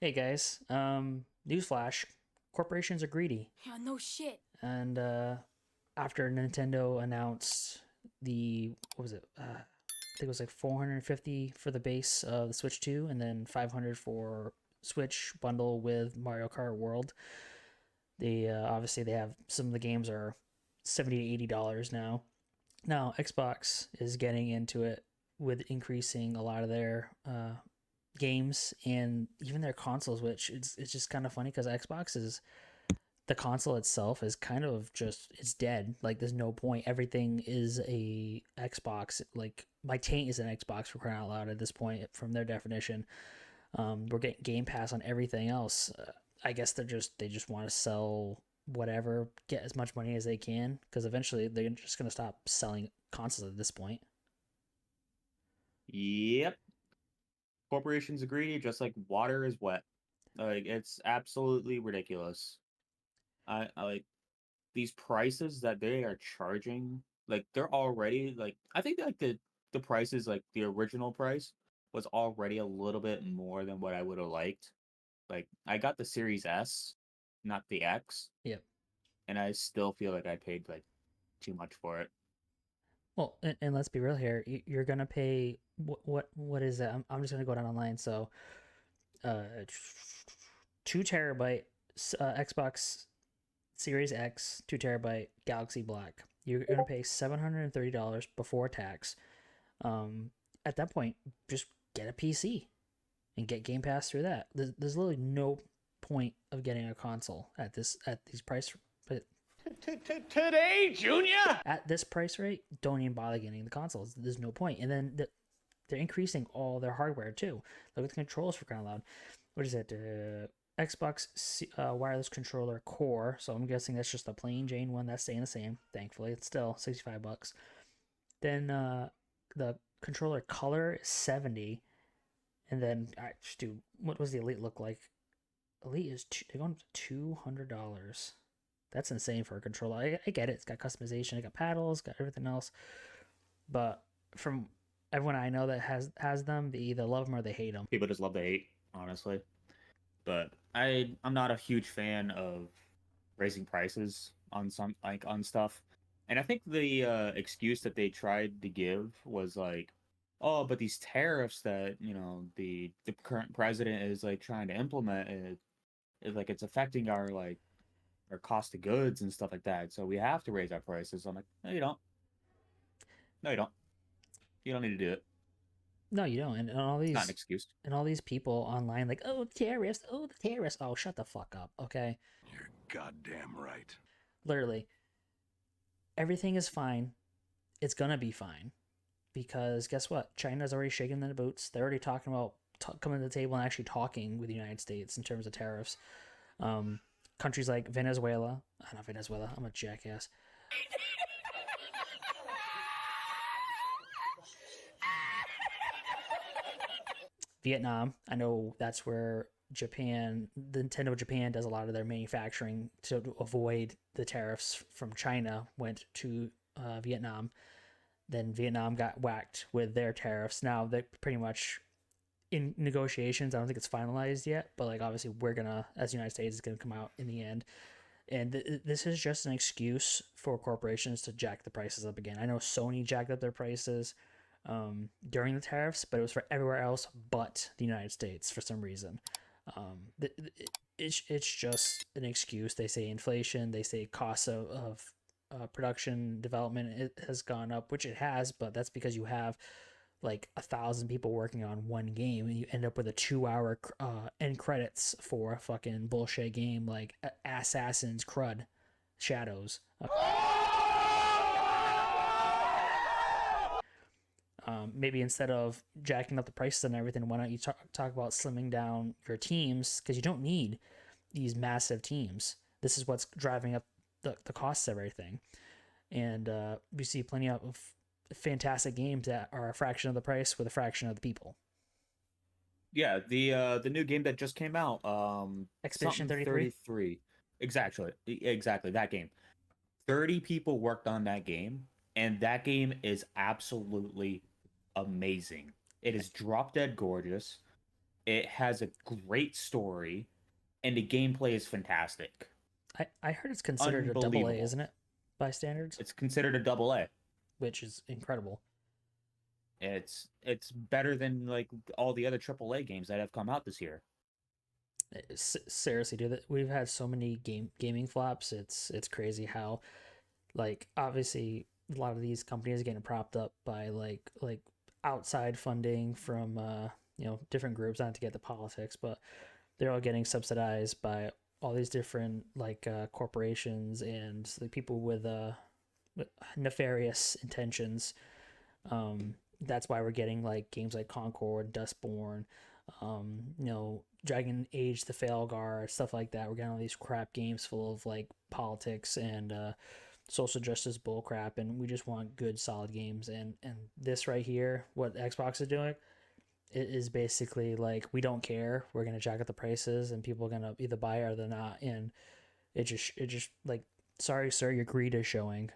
Hey guys, newsflash, corporations are greedy. Yeah, no shit. And after Nintendo announced what was it? I think it was like 450 for the base of the Switch 2 and then 500 for Switch bundle with Mario Kart World. They obviously they have some of the games are 70 to $80 now. Now Xbox is getting into it with increasing a lot of their games and even their consoles, which it's just kind of funny because Xbox is the console itself is kind of just it's dead. Like there's no point. Everything is a Xbox. Like my taint is an Xbox for crying out loud at this point from their definition. We're getting Game Pass on everything else. I guess they just want to sell whatever, get as much money as they can because eventually they're just gonna stop selling consoles at this point. Yep. Corporations agree, just like water is wet. Like it's absolutely ridiculous. I like these prices that they are charging. Like they're already like I think like the prices like the original price was already a little bit more than what I would have liked. Like I got the Series S, not the X, Yep. and I still feel like I paid like too much for it. Well, and let's be real here. You're gonna pay what is that? I'm just gonna go down online. So, uh, 2 terabyte Xbox Series X, 2 terabyte Galaxy Black. You're gonna pay $730 before tax. Um, at that point, just get a PC and get Game Pass through that. There's literally no point of getting a console at these price. But Today, Junior! at this price rate, don't even bother getting the consoles. There's no point. And then they're increasing all their hardware too. Look at the controls for crying out loud. What is it? Xbox wireless controller core. So I'm guessing that's just a plain Jane one. That's staying the same. Thankfully, it's still $65. Then the controller color is 70. And then dude, what was the Elite look like? Elite is they're going to $200. That's insane for a controller. I get it. It's got customization. It got paddles. Got everything else. But from everyone I know that has them, they either love them or they hate them. People just love to hate, honestly. But I'm not a huge fan of raising prices on some like on stuff. And I think the excuse that they tried to give was like, oh, but these tariffs that the current president is like trying to implement is like it's affecting our like our cost of goods and stuff like that. So we have to raise our prices. I'm like, no, you don't. No, you don't. You don't need to do it. No, you don't. And It's not an excuse. all these people online like, oh, terrorists, oh, the terrorists. Oh, shut the fuck up, okay? You're goddamn right. Literally, everything is fine. It's gonna be fine because guess what? China's already shaking their boots. They're already talking about coming to the table and actually talking with the United States in terms of tariffs. Um, Countries like Venezuela, not Venezuela. I'm a jackass. Vietnam. I know that's where Japan, the Nintendo Japan, does a lot of their manufacturing to avoid the tariffs from China. Went to Vietnam. Then Vietnam got whacked with their tariffs. Now they're pretty much in negotiations. I don't think it's finalized yet, but like obviously we're gonna, as the United States, is gonna come out in the end. And this is just an excuse for corporations to jack the prices up again. I know Sony jacked up their prices during the tariffs, but it was for everywhere else but the United States for some reason. It's just an excuse. They say inflation. They say costs of production development it has gone up, which it has, but that's because you have like 1,000 people working on one game, and you end up with a 2 hour end credits for a fucking bullshit game like Assassin's Crud Shadows. Maybe instead of jacking up the prices and everything, why don't you talk about slimming down your teams because you don't need these massive teams. This is what's driving up the costs of everything. And we see plenty of fantastic games that are a fraction of the price with a fraction of the people. Yeah, the new game that just came out, Expedition something 33. 33. Exactly that game. 30 people worked on that game, and that game is absolutely amazing. It is drop dead gorgeous. It has a great story, and the gameplay is fantastic. I heard it's considered a double A, Unbelievable. isn't it, by standards, It's considered a double A. which is incredible. It's better than like all the other triple A games that have come out this year. Seriously, dude, we've had so many gaming flops. It's crazy how, like, obviously a lot of these companies are getting propped up by like outside funding from different groups, not to get the politics, but they're all getting subsidized by all these different like corporations and like people with nefarious intentions. That's why we're getting like games like Concord, Dustborn, Dragon Age, The Failguard, stuff like that. We're getting all these crap games full of like politics and social justice bullcrap, and we just want good, solid games. And this right here, what Xbox is doing, it is basically like, we don't care. We're gonna jack up the prices, and people are gonna either buy it or they're not. And it just like, sorry, sir, your greed is showing.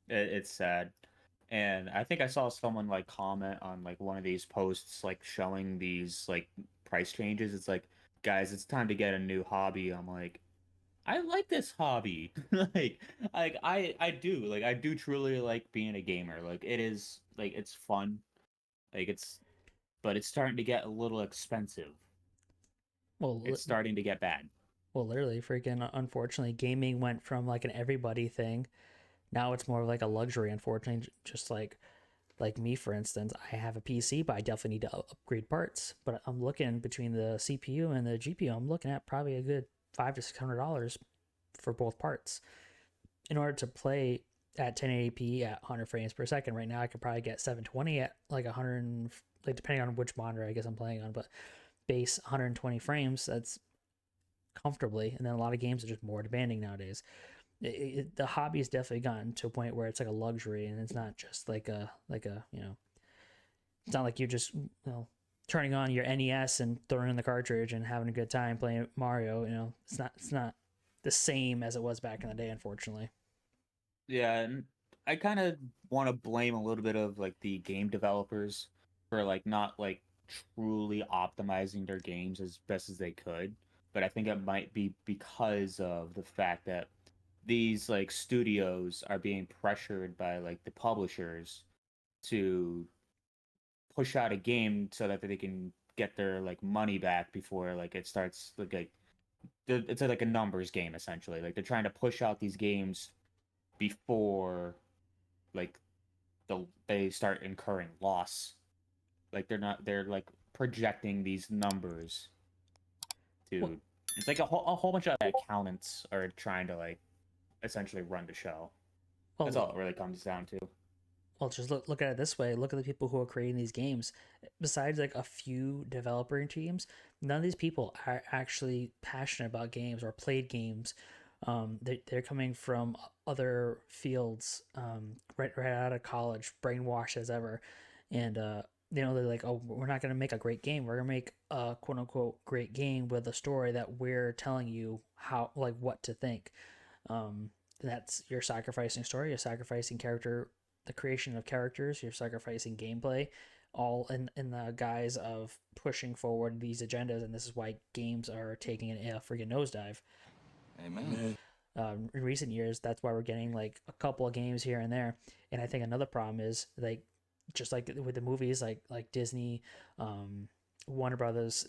It's sad. And I think I saw someone like comment on like one of these posts like showing these like price changes. It's like, guys, it's time to get a new hobby. I'm like, I like this hobby. I do truly like being a gamer. Like it is like it's fun. Like it's but it's starting to get a little expensive. Well, It's starting to get bad. well, literally, freaking, unfortunately, gaming went from like an everybody thing. Now it's more of like a luxury, unfortunately. Just like me, for instance, I have a PC, but I definitely need to upgrade parts. But I'm looking between the CPU and the GPU, I'm looking at probably a good $500 to $600 for both parts in order to play at 1080p at 100 frames per second. Right now, I could probably get 720 at like 100, like depending on which monitor I guess I'm playing on, but base 120 frames. That's comfortably. And then a lot of games are just more demanding nowadays. The hobby has definitely gotten to a point where it's like a luxury, and it's not just like a it's not like you're just turning on your NES and throwing in the cartridge and having a good time playing Mario. It's not the same as it was back in the day, unfortunately. Yeah, and I kind of want to blame a little bit of like the game developers for like not like truly optimizing their games as best as they could. But I think it might be because of the fact that these like studios are being pressured by like the publishers to push out a game so that they can get their like money back before like it starts like it's like a numbers game essentially. Like they're trying to push out these games before like they start incurring loss. Like they're like projecting these numbers Well, to it's like a whole bunch of accountants are trying to like essentially run the show. That's well, all it really comes down to. just look at it this way. Look at the people who are creating these games. Besides like a few developer teams, none of these people are actually passionate about games or played games. They're coming from other fields, right out of college, brainwashed as ever, and they're like, oh, we're not gonna make a great game. We're gonna make a quote unquote great game with a story that we're telling you how, like, what to think. That's, you're sacrificing story, you're sacrificing character, the creation of characters, you're sacrificing gameplay, all in the guise of pushing forward these agendas. And this is why games are taking a freaking nosedive. Amen. In recent years, that's why we're getting like a couple of games here and there. And I think another problem is, like, just like with the movies, like Disney, Warner Brothers,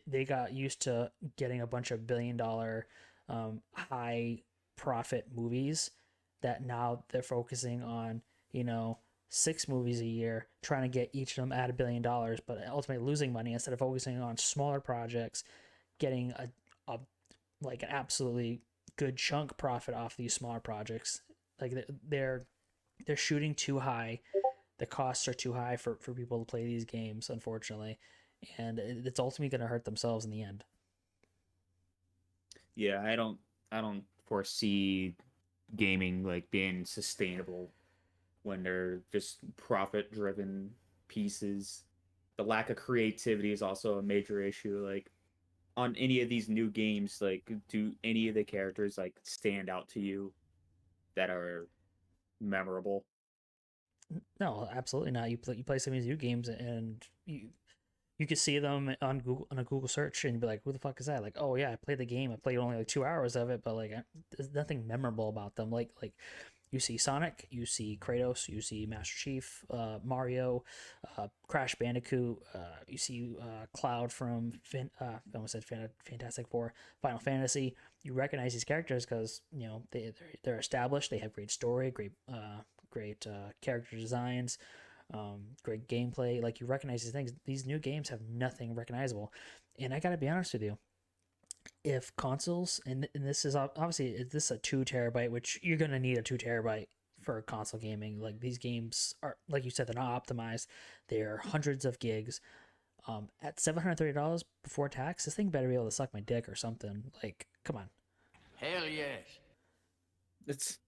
they got used to getting a bunch of $1 billion high profit movies, that now they're focusing on, 6 movies a year, trying to get each of them at $1 billion, but ultimately losing money instead of focusing on smaller projects, getting a like an absolutely good chunk profit off these smaller projects. Like they're shooting too high. The costs are too high for people to play these games, unfortunately, and it's ultimately going to hurt themselves in the end. Yeah, I don't foresee gaming like being sustainable when they're just profit driven pieces. The lack of creativity is also a major issue. Like on any of these new games, like do any of the characters like stand out to you that are memorable? No, absolutely not. You play some of these new games, and you could see them on Google, on a Google search, and be like, "Who the fuck is that?" Like, "Oh yeah, I played the game. I played only like 2 hours of it, but like, there's nothing memorable about them." Like you see Sonic, you see Kratos, you see Master Chief, Mario, Crash Bandicoot, you see Cloud from I almost said Fantastic Four, Final Fantasy. You recognize these characters because they're established. They have great story, great character designs, great gameplay. Like, you recognize these things. These new games have nothing recognizable, and I gotta be honest with you. If consoles, and this is obviously, this is a 2 terabyte, which you're gonna need a 2 terabyte for console gaming. Like, these games are, like you said, they're not optimized. They're hundreds of gigs. At $730 before tax, this thing better be able to suck my dick or something. Like, come on. Hell yes. It's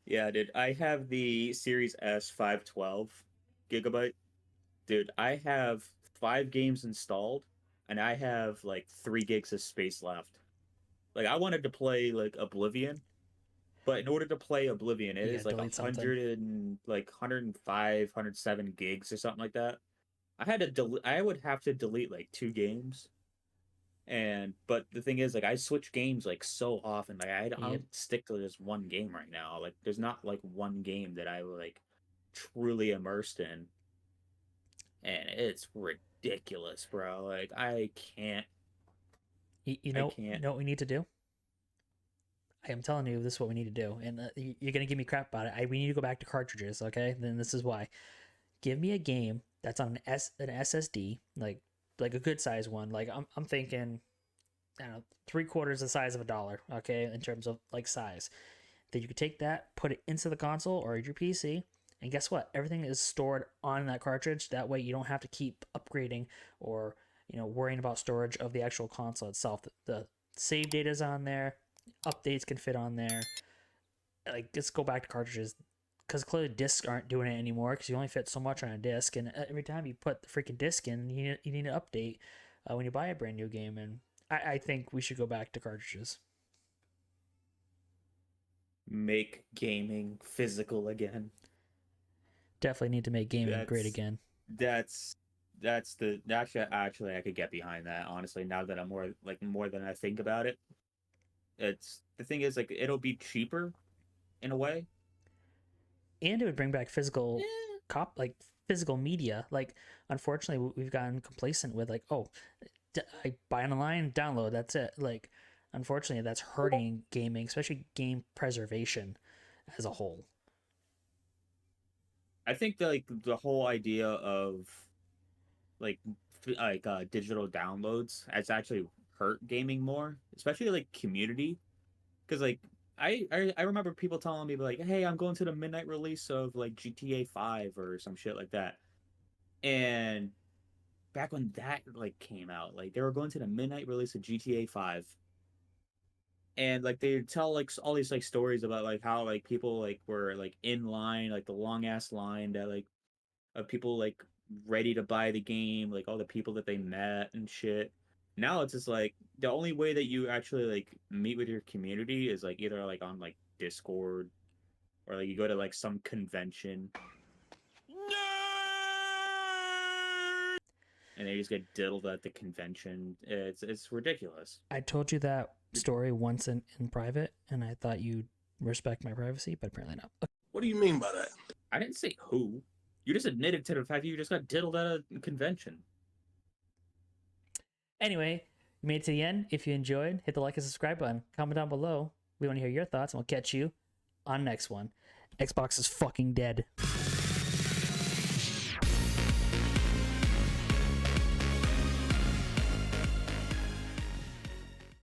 yeah, dude. I have the Series S 512 gigabyte. Dude, I have 5 games installed, and I have like 3 gigs of space left. Like, I wanted to play like Oblivion, but in order to play Oblivion, it You is gotta like delete something. 105, 107 gigs or something like that. I would have to delete like 2 games. And but the thing is, like, I switch games like so often. Like, I Yep. don't stick to just one game right now. Like, there's not like one game that I like truly immersed in, and it's ridiculous, bro. Like, I can't. You I know, can't. what we need to do? I am telling you, this is what we need to do, and you're gonna give me crap about it. We need to go back to cartridges, okay? Then this is why. Give me a game that's on an SSD, like a good size one. Like, I'm thinking, I don't know, 3/4 the size of a dollar, okay, in terms of like size. That you could take that, put it into the console or your PC, and guess what? Everything is stored on that cartridge. That way, you don't have to keep upgrading or worrying about storage of the actual console itself. The save data is on there. Updates can fit on there. Like, let's go back to cartridges, because clearly discs aren't doing it anymore, because you only fit so much on a disc, and every time you put the freaking disc in, you need to update when you buy a brand new game. And I think we should go back to cartridges. Make gaming physical again. Definitely need to make gaming great That's again. that's that's actually I could get behind that, honestly. Now that I'm more than I think about it, it's the thing is, like, it'll be cheaper in a way. And it would bring back physical Eh, physical media. Like, unfortunately, we've gotten complacent with, like, oh, I buy online, download, that's it. Like, unfortunately, that's hurting gaming, especially game preservation as a whole. I think like the whole idea of like digital downloads has actually hurt gaming more, especially like community. Because like I remember people telling me like, "Hey, I'm going to the midnight release of like GTA 5 or some shit like that." And back when that like came out, like they were going to the midnight release of GTA 5, and like they tell like all these like stories about like how like people like were like in line, like the long ass line that like of people like ready to buy the game, like all the people that they met and shit. Now it's just like the only way that you actually like meet with your community is like either like on like Discord, or like you go to like some convention and they just get diddled at the convention. It's ridiculous. I told you that story once in private, and I thought you'd respect my privacy, but apparently not. What do you mean by that? I didn't say who. You just admitted to the fact that you just got diddled at a convention. Anyway, you made it to the end. If you enjoyed, hit the like and subscribe button. Comment down below. We want to hear your thoughts, and we'll catch you on next one. Xbox is fucking dead.